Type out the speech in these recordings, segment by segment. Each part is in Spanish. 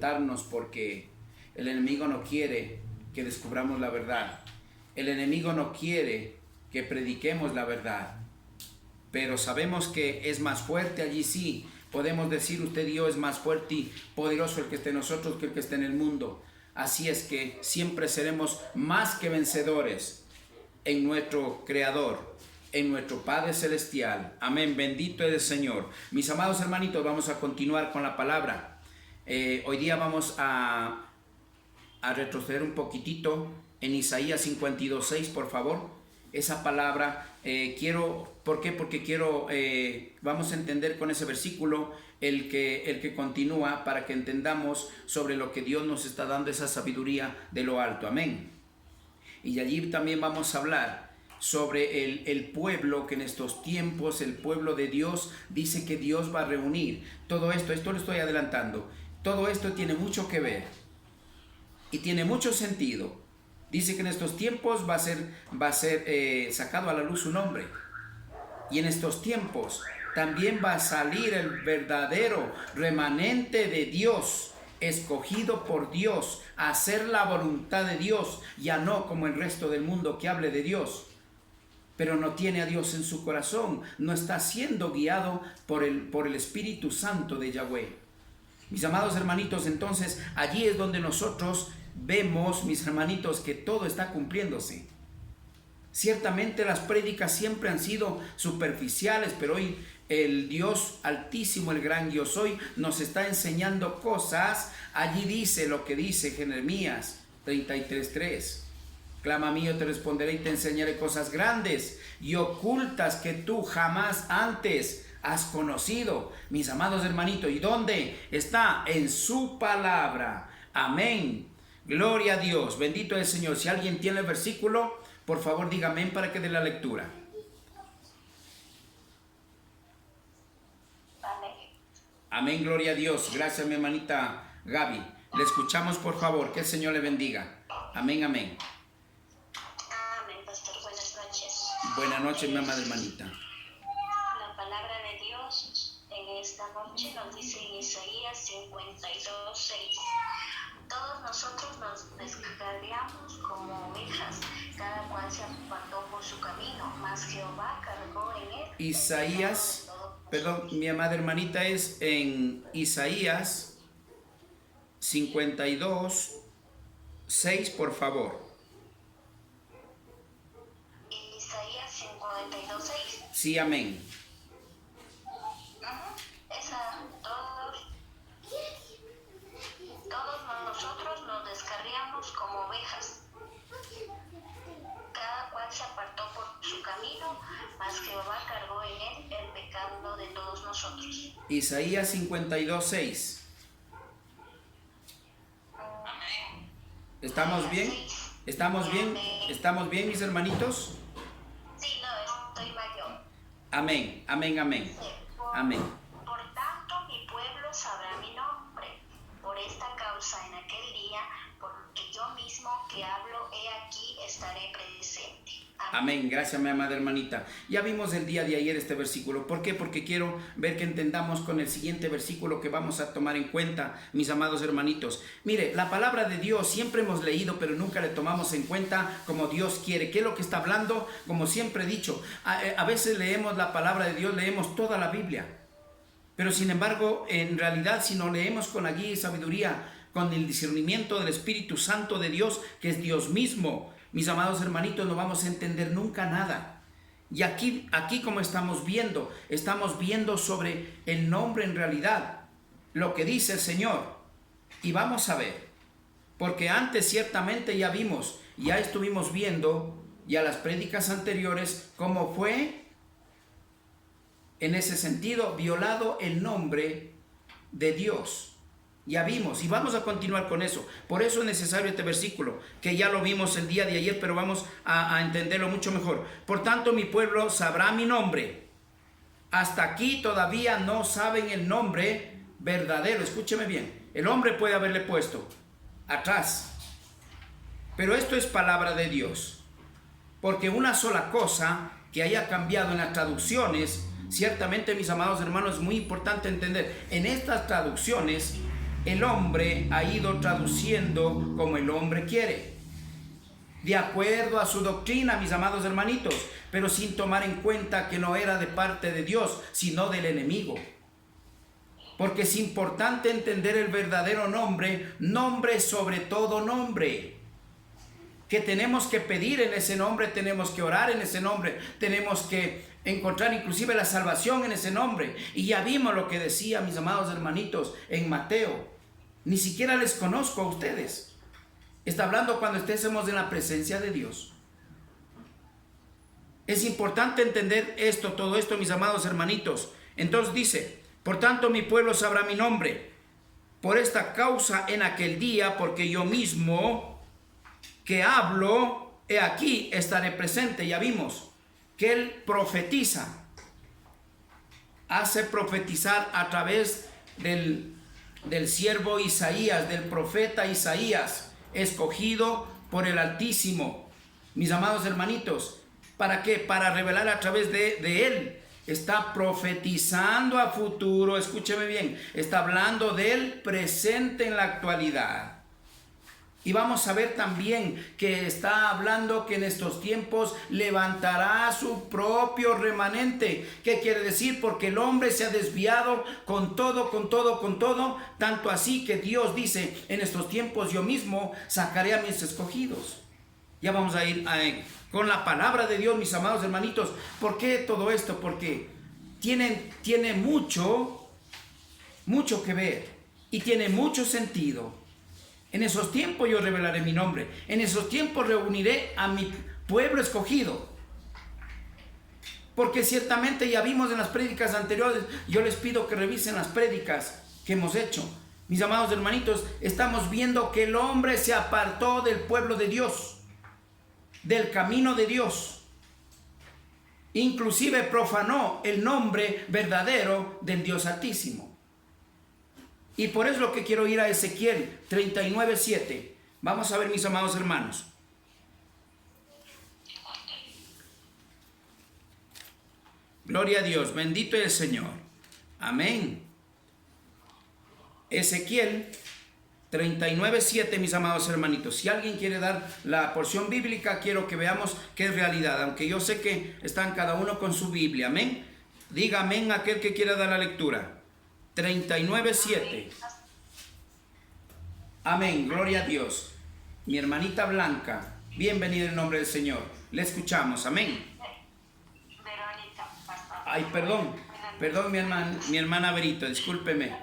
levantarnos porque el enemigo no quiere que descubramos la verdad. El enemigo no quiere que prediquemos la verdad. Pero sabemos que es más fuerte, allí sí. Podemos decir, usted Dios es más fuerte y poderoso el que esté en nosotros que el que esté en el mundo. Así es que siempre seremos más que vencedores en nuestro Creador, en nuestro Padre Celestial. Amén, bendito es el Señor. Mis amados hermanitos, vamos a continuar con la palabra. Hoy día vamos a retroceder un poquitito en Isaías 52:6, por favor. Esa palabra, ¿por qué? Porque vamos a entender con ese versículo el que continúa para que entendamos sobre lo que Dios nos está dando, esa sabiduría de lo alto. Amén. Y allí también vamos a hablar sobre el pueblo que en estos tiempos, el pueblo de Dios, dice que Dios va a reunir. Todo esto lo estoy adelantando. Todo esto tiene mucho que ver y tiene mucho sentido. Dice que en estos tiempos va a ser sacado a la luz un hombre. Y en estos tiempos también va a salir el verdadero remanente de Dios, escogido por Dios, a hacer la voluntad de Dios, ya no como el resto del mundo que hable de Dios, pero no tiene a Dios en su corazón, no está siendo guiado por el Espíritu Santo de Yahweh. Mis amados hermanitos, entonces allí es donde nosotros vemos, mis hermanitos, que todo está cumpliéndose. Ciertamente las prédicas siempre han sido superficiales, pero hoy el Dios altísimo, el gran yo soy, nos está enseñando cosas. Allí dice lo que dice Jeremías 33:3. Clama a mí, yo te responderé y te enseñaré cosas grandes y ocultas que tú jamás antes has conocido. Mis amados hermanitos, ¿y dónde está? En su palabra. Amén. Gloria a Dios, bendito es el Señor. Si alguien tiene el versículo, por favor diga amén para que dé la lectura. Amén. Amén, gloria a Dios. Gracias, mi hermanita Gaby. Le escuchamos, por favor. Que el Señor le bendiga. Amén, amén. Amén, pastor. Buenas noches. Buenas noches, mi amada hermanita. La palabra de Dios en esta noche nos dice en Isaías 52:6. Todos nosotros nos descarriamos como ovejas, cada cual se apartó por su camino, mas Jehová cargó en él. Isaías, perdón, mi amada hermanita, es en Isaías 52:6, por favor. Isaías 52:6. Sí, amén. Todos nosotros nos descarriamos como ovejas, cada cual se apartó por su camino, mas Jehová cargó en él el pecado de todos nosotros. Isaías 52:6. Amén. ¿Estamos bien? ¿Estamos bien? Amén. ¿Estamos bien, mis hermanitos? Sí, no, estoy mayor. Amén, amén, amén. Sí. Amén. Por tanto, mi pueblo sabrá mi nombre. Por esta causa, en aquel día, porque yo mismo que hablo, he aquí, estaré presente. Amén, gracias mi amada hermanita. Ya vimos el día de ayer este versículo. ¿Por qué? Porque quiero ver que entendamos con el siguiente versículo que vamos a tomar en cuenta, mis amados hermanitos. Mire, la palabra de Dios siempre hemos leído, pero nunca le tomamos en cuenta como Dios quiere. ¿Qué es lo que está hablando? Como siempre he dicho, a veces leemos la palabra de Dios, leemos toda la Biblia. Pero sin embargo, en realidad, si no leemos con la guía y sabiduría, con el discernimiento del Espíritu Santo de Dios, que es Dios mismo, mis amados hermanitos, no vamos a entender nunca nada. Y aquí como estamos viendo sobre el nombre en realidad, lo que dice el Señor. Y vamos a ver, porque antes ciertamente ya vimos, ya estuvimos viendo, ya las prédicas anteriores, cómo fue, en ese sentido, violado el nombre de Dios. Ya vimos y vamos a continuar con eso. Por eso es necesario este versículo, que ya lo vimos el día de ayer, pero vamos a entenderlo mucho mejor. Por tanto, mi pueblo sabrá mi nombre. Hasta aquí todavía no saben el nombre verdadero. Escúcheme bien. El hombre puede haberle puesto atrás. Pero esto es palabra de Dios. Porque una sola cosa que haya cambiado en las traducciones, ciertamente, mis amados hermanos, es muy importante entender. En estas traducciones el hombre ha ido traduciendo como el hombre quiere, de acuerdo a su doctrina, mis amados hermanitos, pero sin tomar en cuenta que no era de parte de Dios, sino del enemigo. Porque es importante entender el verdadero nombre, nombre sobre todo nombre, que tenemos que pedir en ese nombre, tenemos que orar en ese nombre, tenemos que encontrar inclusive la salvación en ese nombre. Y ya vimos lo que decía, mis amados hermanitos, en Mateo. Ni siquiera les conozco a ustedes. Está hablando cuando estemos en la presencia de Dios. Es importante entender esto, todo esto, mis amados hermanitos. Entonces dice, por tanto mi pueblo sabrá mi nombre. Por esta causa en aquel día, porque yo mismo que hablo, he aquí estaré presente. Ya vimos que él profetiza, hace profetizar a través del siervo Isaías, del profeta Isaías, escogido por el Altísimo. Mis amados hermanitos, ¿para qué? Para revelar a través de él. Está profetizando a futuro, escúcheme bien, está hablando del presente en la actualidad. Y vamos a ver también que está hablando que en estos tiempos levantará su propio remanente. ¿Qué quiere decir? Porque el hombre se ha desviado con todo, tanto así que Dios dice, en estos tiempos yo mismo sacaré a mis escogidos. Ya vamos a ir con la palabra de Dios, mis amados hermanitos. ¿Por qué todo esto? Porque tiene mucho que ver y tiene mucho sentido. En esos tiempos yo revelaré mi nombre. En esos tiempos reuniré a mi pueblo escogido. Porque ciertamente ya vimos en las prédicas anteriores, yo les pido que revisen las prédicas que hemos hecho. Mis amados hermanitos, estamos viendo que el hombre se apartó del pueblo de Dios, del camino de Dios. Inclusive profanó el nombre verdadero del Dios Altísimo. Y por eso es lo que quiero ir a Ezequiel 39:7. Vamos a ver, mis amados hermanos. Gloria a Dios, bendito es el Señor. Amén. Ezequiel 39:7, mis amados hermanitos. Si alguien quiere dar la porción bíblica, quiero que veamos qué es realidad. Aunque yo sé que están cada uno con su Biblia. Amén. Diga amén aquel que quiera dar la lectura. 39:7. Amén, gloria a Dios. Mi hermanita Blanca, bienvenida en el nombre del Señor. Le escuchamos, amén. Verónica, pastor. Ay, perdón mi hermana Verito, discúlpeme.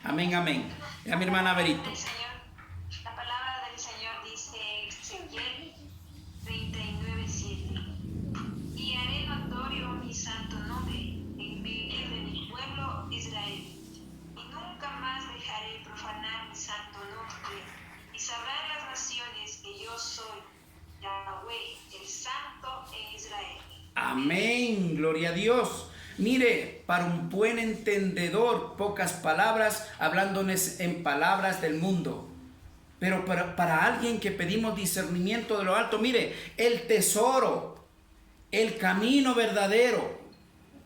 Amén, amén. A mi hermana Verito. La palabra del Señor dice Ezequiel 39:7. Y haré notorio mi santo nombre en medio de mi pueblo Israel. Nunca más dejaré profanar mi santo nombre, y sabrán las naciones que yo soy Yahweh, el Santo en Israel. Amén, gloria a Dios. Mire, para un buen entendedor, pocas palabras, hablándonos en palabras del mundo. Pero para alguien que pedimos discernimiento de lo alto, mire, el tesoro, el camino verdadero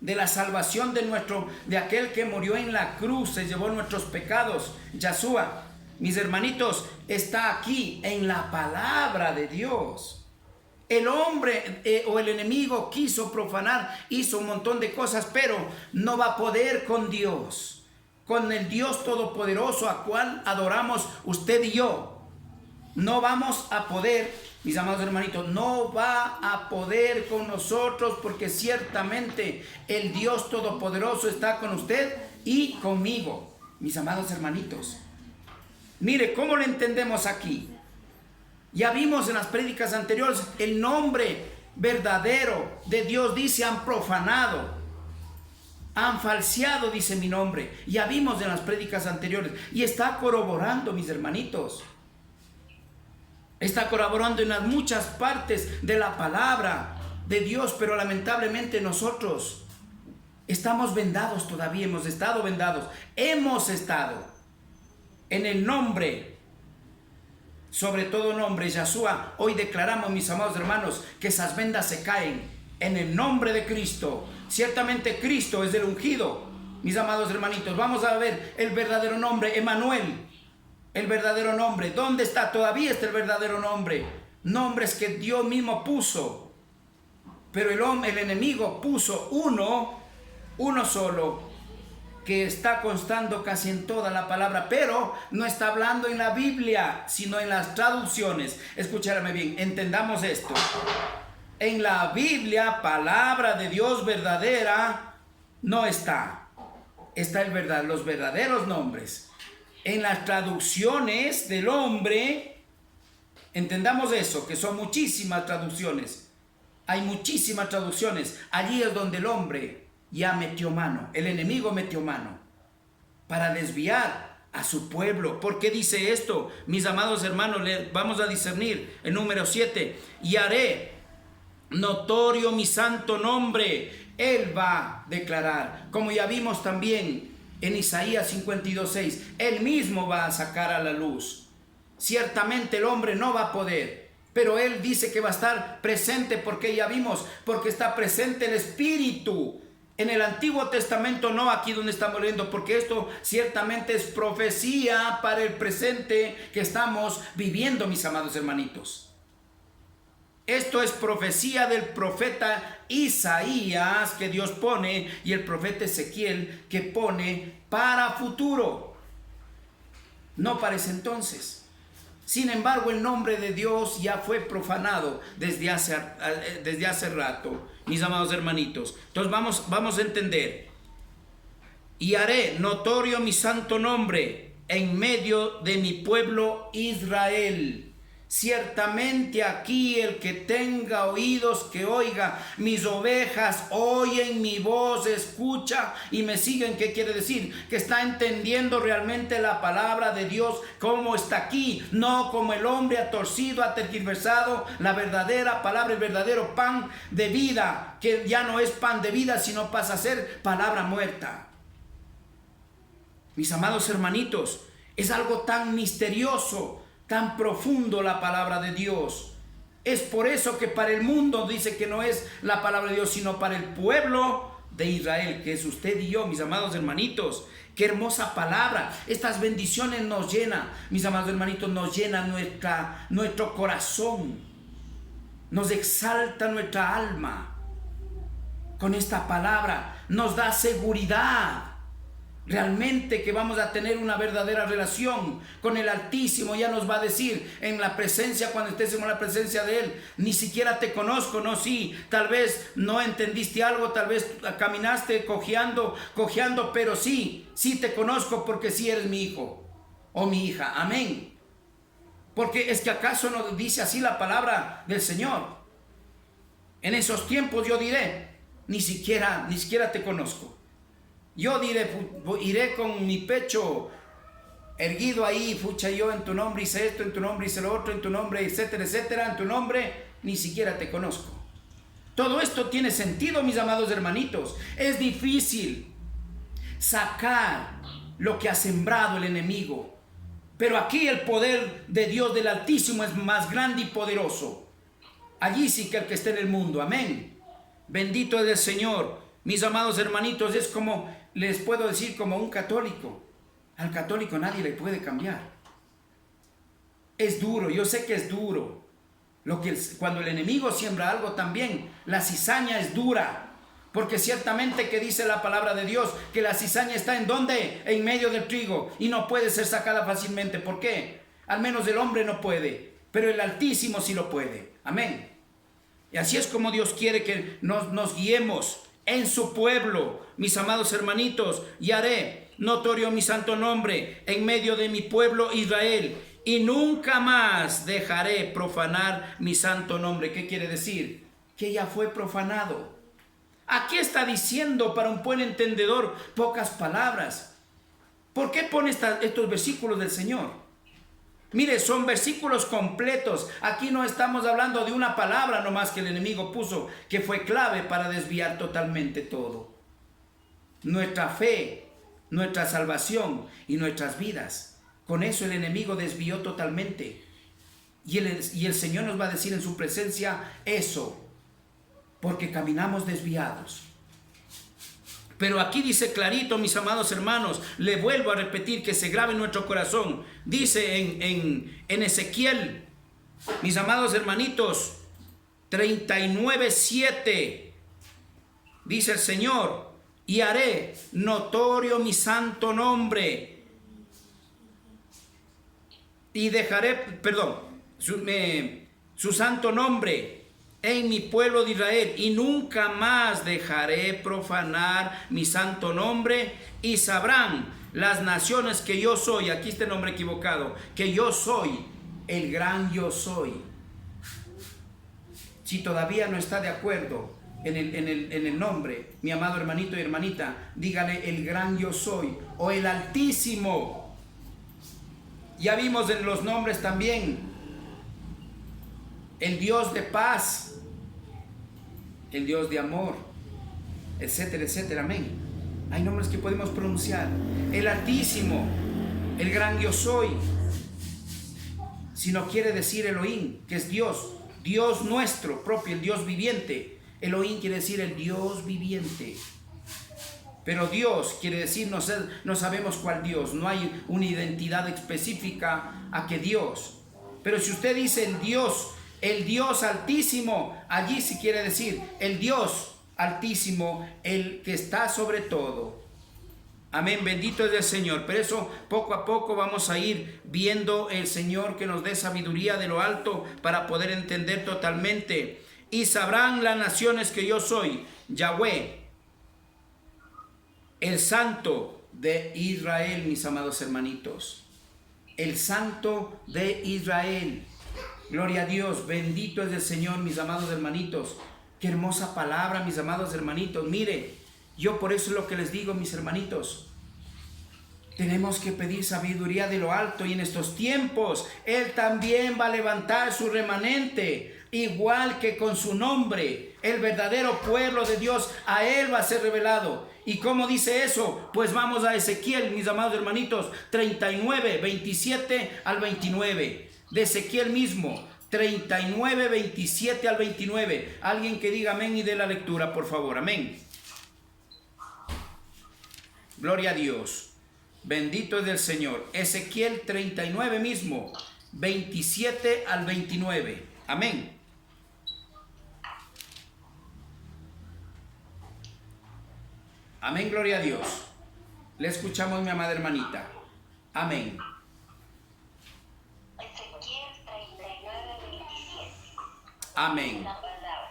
de la salvación de aquel que murió en la cruz, se llevó nuestros pecados, Yahshua, mis hermanitos, está aquí en la palabra de Dios. El hombre o el enemigo quiso profanar, hizo un montón de cosas, pero no va a poder con Dios, con el Dios todopoderoso a cual adoramos usted y yo. No vamos a poder, mis amados hermanitos, no va a poder con nosotros, porque ciertamente el Dios todopoderoso está con usted y conmigo, mis amados hermanitos. Mire, ¿cómo lo entendemos aquí? Ya vimos en las prédicas anteriores, el nombre verdadero de Dios dice, han profanado, han falseado, dice mi nombre. Ya vimos en las prédicas anteriores y está corroborando, mis hermanitos. Está corroborando en las muchas partes de la palabra de Dios, pero lamentablemente nosotros estamos vendados todavía, hemos estado vendados, en el nombre, sobre todo nombre, Yahshua. Hoy declaramos, mis amados hermanos, que esas vendas se caen en el nombre de Cristo. Ciertamente Cristo es el ungido, mis amados hermanitos. Vamos a ver el verdadero nombre, Emmanuel. el verdadero nombre. ¿Dónde está? Todavía está el verdadero nombre. Nombres que Dios mismo puso. Pero el enemigo puso uno solo, que está constando casi en toda la palabra, pero no está hablando en la Biblia, sino en las traducciones. Escúchame bien, entendamos esto. En la Biblia, palabra de Dios verdadera, no está. Está los verdaderos nombres. En las traducciones del hombre, entendamos eso, que son muchísimas traducciones. Hay muchísimas traducciones. Allí es donde el hombre ya metió mano, el enemigo metió mano para desviar a su pueblo. ¿Por qué dice esto? Mis amados hermanos, vamos a discernir el número 7. Y haré notorio mi santo nombre. Él va a declarar, como ya vimos también en Isaías 52:6, Él mismo va a sacar a la luz. Ciertamente el hombre no va a poder, pero Él dice que va a estar presente, porque ya vimos, porque está presente el Espíritu. En el Antiguo Testamento no, aquí donde estamos leyendo, porque esto ciertamente es profecía para el presente que estamos viviendo, mis amados hermanitos. Esto es profecía del profeta Isaías que Dios pone, y el profeta Ezequiel que pone para futuro, no para ese entonces. Sin embargo, el nombre de Dios ya fue profanado desde hace rato, mis amados hermanitos. Entonces vamos a entender. Y haré notorio mi santo nombre en medio de mi pueblo Israel. Ciertamente aquí el que tenga oídos que oiga. Mis ovejas oyen mi voz, escucha y me siguen. ¿Qué quiere decir? Que está entendiendo realmente la palabra de Dios como está aquí, no como el hombre ha torcido, ha tergiversado la verdadera palabra, el verdadero pan de vida, que ya no es pan de vida, sino pasa a ser palabra muerta. Mis amados hermanitos, es algo tan misterioso, tan profundo la palabra de Dios. Es por eso que para el mundo dice que no es la palabra de Dios, sino para el pueblo de Israel, que es usted y yo, mis amados hermanitos. Qué hermosa palabra. Estas bendiciones nos llenan, mis amados hermanitos, nos llenan nuestro corazón, nos exalta nuestra alma. Con esta palabra nos da seguridad. Realmente que vamos a tener una verdadera relación con el Altísimo. Ya nos va a decir en la presencia, cuando estemos en la presencia de Él, ni siquiera te conozco, no, sí, tal vez no entendiste algo, tal vez caminaste cojeando, pero sí te conozco, porque sí eres mi hijo o mi hija, amén. Porque es que acaso no dice así la palabra del Señor. En esos tiempos yo diré, ni siquiera te conozco. Yo diré, iré con mi pecho erguido ahí, fucha, yo en tu nombre hice esto, en tu nombre hice lo otro, en tu nombre, etcétera, etcétera, en tu nombre ni siquiera te conozco. Todo esto tiene sentido, mis amados hermanitos. Es difícil sacar lo que ha sembrado el enemigo, pero aquí el poder de Dios del Altísimo es más grande y poderoso. Allí sí que el que esté en el mundo, amén. Bendito es el Señor. Mis amados hermanitos, es como, les puedo decir, como un católico. Al católico nadie le puede cambiar. Es duro, yo sé que es duro. Cuando el enemigo siembra algo también, la cizaña es dura. Porque ciertamente que dice la palabra de Dios, que la cizaña está ¿en dónde? En medio del trigo, y no puede ser sacada fácilmente. ¿Por qué? Al menos el hombre no puede, pero el Altísimo sí lo puede. Amén. Y así es como Dios quiere que nos guiemos en su pueblo, mis amados hermanitos. Y haré notorio mi santo nombre en medio de mi pueblo Israel, y nunca más dejaré profanar mi santo nombre. ¿Qué quiere decir? Que ya fue profanado. Aquí está diciendo, para un buen entendedor, pocas palabras. ¿Por qué pone estos versículos del Señor? Mire, son versículos completos. Aquí no estamos hablando de una palabra nomás que el enemigo puso, que fue clave para desviar totalmente todo. Nuestra fe, nuestra salvación y nuestras vidas. Con eso el enemigo desvió totalmente. Y el Señor nos va a decir en su presencia eso, porque caminamos desviados. Pero aquí dice clarito, mis amados hermanos, le vuelvo a repetir que se grabe en nuestro corazón. Dice en Ezequiel, mis amados hermanitos, 39:7, dice el Señor, y haré notorio mi santo nombre, y dejaré, su santo nombre en mi pueblo de Israel, y nunca más dejaré profanar mi santo nombre, y sabrán las naciones que yo soy, aquí está el nombre equivocado, que yo soy el gran yo soy. Si todavía no está de acuerdo en el nombre, mi amado hermanito y hermanita, dígale el gran yo soy o el Altísimo. Ya vimos en los nombres también el Dios de paz, el Dios de amor, etcétera, etcétera, amén. Hay nombres que podemos pronunciar. El Altísimo, el gran yo soy. Si no quiere decir Elohim, que es Dios, Dios nuestro propio, el Dios viviente. Elohim quiere decir el Dios viviente. Pero Dios quiere decir, no sabemos cuál Dios, no hay una identidad específica a que Dios. Pero si usted dice el Dios Altísimo, allí sí quiere decir el Dios Altísimo, el que está sobre todo. Amén, bendito es el Señor. Pero eso poco a poco vamos a ir viendo el Señor que nos dé sabiduría de lo alto para poder entender totalmente. Y sabrán las naciones que yo soy, Yahweh, el Santo de Israel, mis amados hermanitos. El Santo de Israel. Gloria a Dios, bendito es el Señor, mis amados hermanitos. Qué hermosa palabra, mis amados hermanitos. Mire, yo por eso es lo que les digo, mis hermanitos. Tenemos que pedir sabiduría de lo alto, y en estos tiempos Él también va a levantar su remanente, igual que con su nombre, el verdadero pueblo de Dios, a Él va a ser revelado. ¿Y cómo dice eso? Pues vamos a Ezequiel, mis amados hermanitos, 39, 27 al 29. De Ezequiel mismo, 39, 27 al 29. Alguien que diga amén y dé la lectura, por favor. Amén. Gloria a Dios. Bendito es el Señor. Ezequiel 39 mismo, 27 al 29. Amén. Amén, gloria a Dios. Le escuchamos, mi amada hermanita. Amén. Ezequiel 39, 27. Amén. La palabra.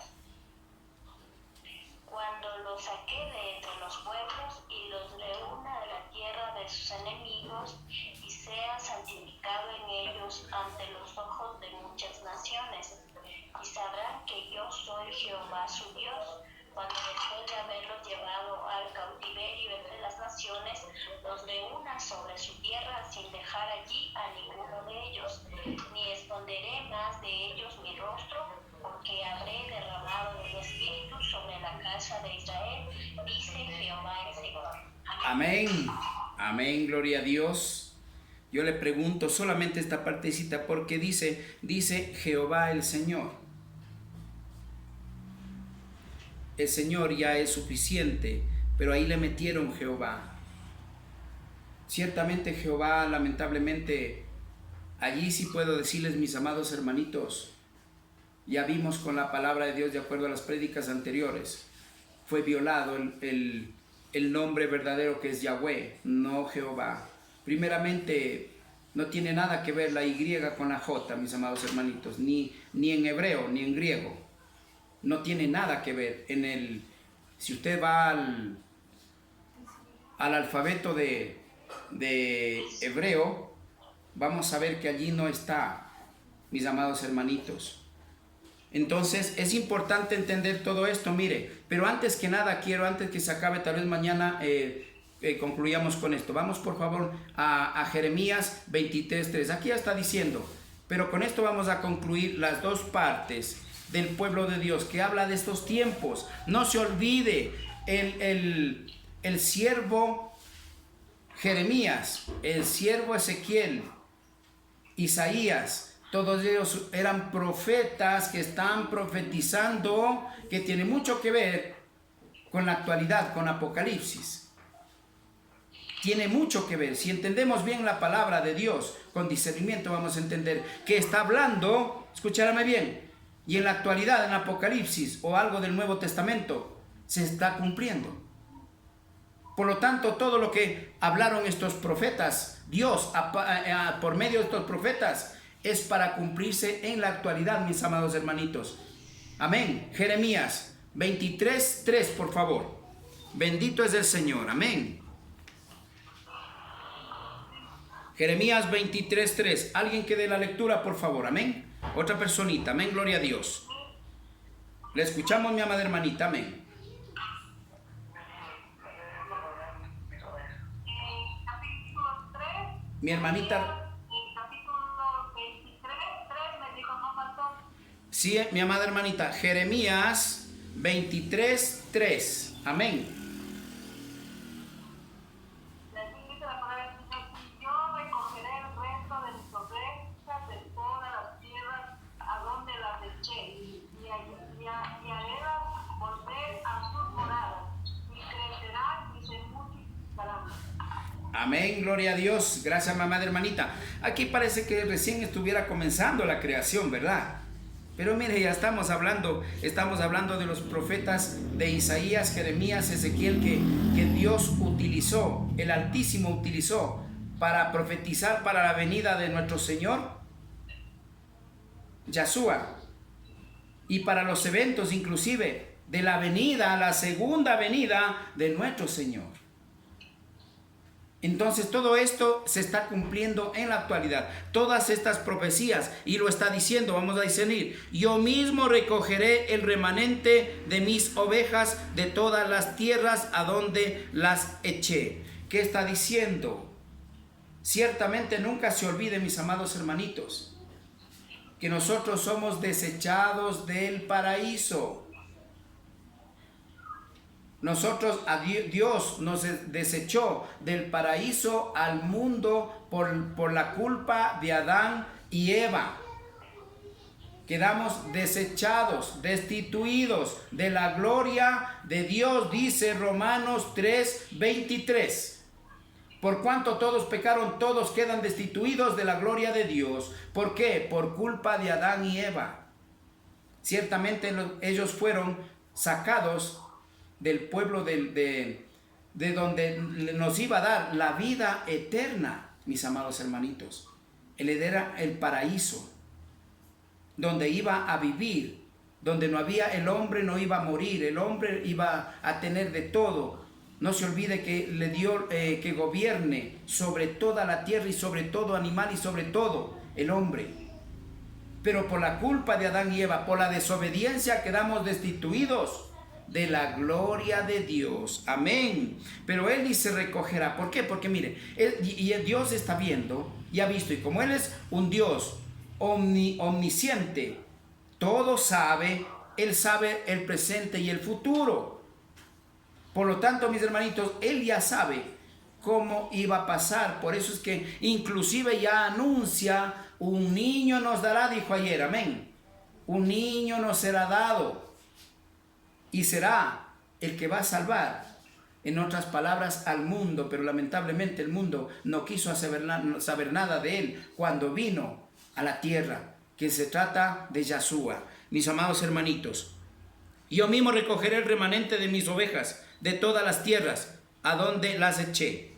Cuando los saqué de entre los pueblos y los reúna de la tierra de sus enemigos, y sea santificado en ellos ante los ojos de muchas naciones, y sabrán que yo soy Jehová su Dios, cuando después de haberlos llevado al cautiverio entre las naciones, los reúna sobre su tierra sin dejar allí a ninguno de ellos, ni esconderé más de ellos mi rostro, porque habré derramado mi espíritu sobre la casa de Israel, dice Jehová el Señor. Amén. Amén, gloria a Dios. Yo le pregunto solamente esta partecita porque dice Jehová el Señor. El Señor ya es suficiente, pero ahí le metieron Jehová. Ciertamente Jehová, lamentablemente, allí sí puedo decirles, mis amados hermanitos, ya vimos con la palabra de Dios, de acuerdo a las prédicas anteriores, fue violado el nombre verdadero que es Yahweh, no Jehová. Primeramente, no tiene nada que ver la Y con la J, mis amados hermanitos, ni en hebreo, ni en griego. No tiene nada que ver. Si usted va al alfabeto de hebreo, vamos a ver que allí no está, mis amados hermanitos. Entonces es importante entender todo esto, mire, pero antes que nada antes que se acabe, tal vez mañana concluyamos con esto. Vamos por favor a Jeremías 23:3. Aquí ya está diciendo, pero con esto vamos a concluir las dos partes del pueblo de Dios que habla de estos tiempos. No se olvide el siervo Jeremías, el siervo Ezequiel, Isaías, todos ellos eran profetas que están profetizando, que tiene mucho que ver con la actualidad, con Apocalipsis. Tiene mucho que ver. Si entendemos bien la palabra de Dios, con discernimiento vamos a entender que está hablando, escúchame bien, y en la actualidad, en Apocalipsis o algo del Nuevo Testamento, se está cumpliendo. Por lo tanto, todo lo que hablaron estos profetas, Dios por medio de estos profetas, es para cumplirse en la actualidad, mis amados hermanitos. Amén. Jeremías 23:3, por favor. Bendito es el Señor. Amén. Jeremías 23:3. Alguien que dé la lectura, por favor. Amén. Otra personita. Amén. Gloria a Dios. Le escuchamos, mi amada hermanita. Amén. Mi hermanita. Capítulo 23, 3 me dijo, no faltó. Sí, mi amada hermanita. Jeremías 23:3. Amén. Dice la palabra del Señor, y yo recogeré el resto de mis ovejas de todas las tierras a donde las eché, y harélas volver a sus moradas, y crecerán y se multiplicarán. Amén, gloria a Dios. Gracias, mamá de hermanita. Aquí parece que recién estuviera comenzando la creación, ¿verdad? Pero mire, ya estamos hablando de los profetas de Isaías, Jeremías, Ezequiel, que Dios utilizó, el Altísimo utilizó para profetizar para la venida de nuestro Señor, Yahshua, y para los eventos inclusive de la venida, la segunda venida de nuestro Señor. Entonces todo esto se está cumpliendo en la actualidad. Todas estas profecías, y lo está diciendo, vamos a discernir. Yo mismo recogeré el remanente de mis ovejas de todas las tierras a donde las eché. ¿Qué está diciendo? Ciertamente nunca se olvide, mis amados hermanitos, que nosotros somos desechados del paraíso. Nosotros, Dios nos desechó del paraíso al mundo por la culpa de Adán y Eva. Quedamos desechados, destituidos de la gloria de Dios, dice Romanos 3:23. Por cuanto todos pecaron, todos quedan destituidos de la gloria de Dios. ¿Por qué? Por culpa de Adán y Eva. Ciertamente ellos fueron sacados del pueblo de donde nos iba a dar la vida eterna, mis amados hermanitos. Él era el paraíso, donde iba a vivir, donde no había, el hombre no iba a morir, el hombre iba a tener de todo. No se olvide que le dio que gobierne sobre toda la tierra y sobre todo animal y sobre todo el hombre. Pero por la culpa de Adán y Eva, por la desobediencia, quedamos destituidos de la gloria de Dios. Amén. Pero Él dice recogerá. ¿Por qué? Porque mire, Dios está viendo y ha visto. Y como Él es un Dios omnisciente, todo sabe, Él sabe el presente y el futuro. Por lo tanto, mis hermanitos, Él ya sabe cómo iba a pasar. Por eso es que inclusive ya anuncia, un niño nos dará, dijo ayer. Amén. Un niño nos será dado. Y será el que va a salvar, en otras palabras, al mundo. Pero lamentablemente el mundo no quiso saber nada de él cuando vino a la tierra, que se trata de Yahshua. Mis amados hermanitos, yo mismo recogeré el remanente de mis ovejas de todas las tierras a donde las eché,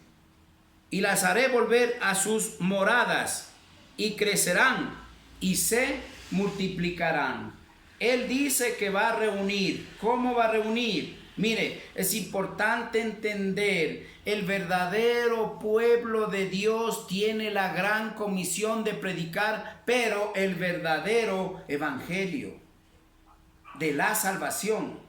y las haré volver a sus moradas, y crecerán y se multiplicarán. Él dice que va a reunir. ¿Cómo va a reunir? Mire, es importante entender, el verdadero pueblo de Dios tiene la gran comisión de predicar, pero el verdadero evangelio de la salvación,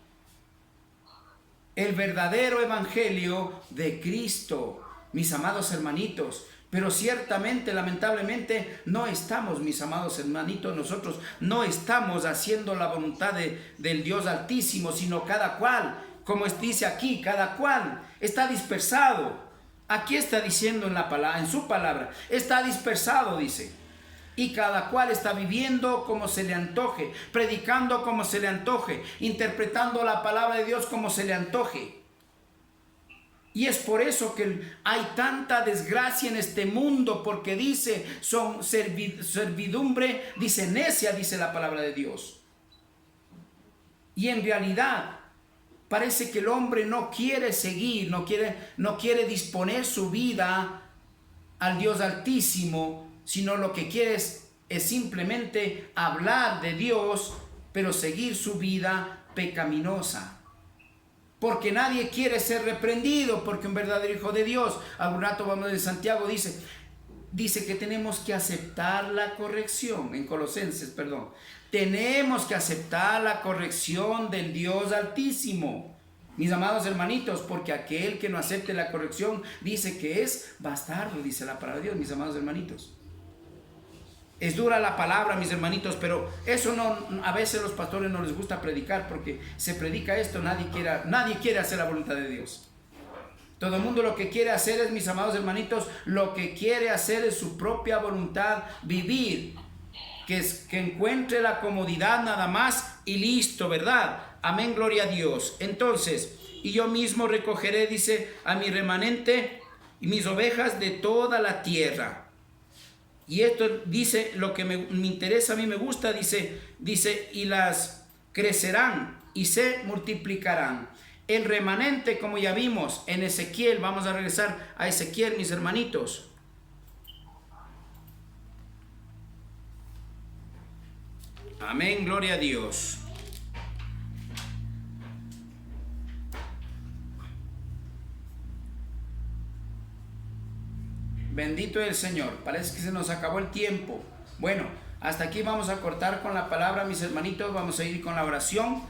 el verdadero evangelio de Cristo, mis amados hermanitos. Pero ciertamente, lamentablemente, no estamos, mis amados hermanitos, nosotros no estamos haciendo la voluntad del Dios Altísimo, sino cada cual, como dice aquí, cada cual está dispersado. Aquí está diciendo en su palabra, está dispersado, dice. Y cada cual está viviendo como se le antoje, predicando como se le antoje, interpretando la palabra de Dios como se le antoje. Y es por eso que hay tanta desgracia en este mundo, porque dice, son servidumbre, dice necia, dice la palabra de Dios. Y en realidad parece que el hombre no quiere seguir, no quiere disponer su vida al Dios Altísimo, sino lo que quiere es simplemente hablar de Dios, pero seguir su vida pecaminosa. Porque nadie quiere ser reprendido, porque un verdadero hijo de Dios, algún rato vamos en Santiago, dice que tenemos que aceptar la corrección, en Colosenses, perdón. Tenemos que aceptar la corrección del Dios Altísimo, mis amados hermanitos, porque aquel que no acepte la corrección dice que es bastardo, dice la palabra de Dios, mis amados hermanitos. Es dura la palabra, mis hermanitos, pero eso no, a veces los pastores no les gusta predicar, porque se predica esto, nadie quiere hacer la voluntad de Dios. Todo el mundo lo que quiere hacer es, mis amados hermanitos, lo que quiere hacer es su propia voluntad, vivir, que encuentre la comodidad nada más y listo, ¿verdad? Amén, gloria a Dios. Entonces, y yo mismo recogeré, dice, a mi remanente y mis ovejas de toda la tierra. Y esto dice, lo que me interesa, a mí me gusta, dice, y las crecerán y se multiplicarán. El remanente, como ya vimos en Ezequiel, vamos a regresar a Ezequiel, mis hermanitos. Amén, gloria a Dios. Bendito es el Señor. Parece que se nos acabó el tiempo. Bueno, hasta aquí vamos a cortar con la palabra, mis hermanitos. Vamos a ir con la oración.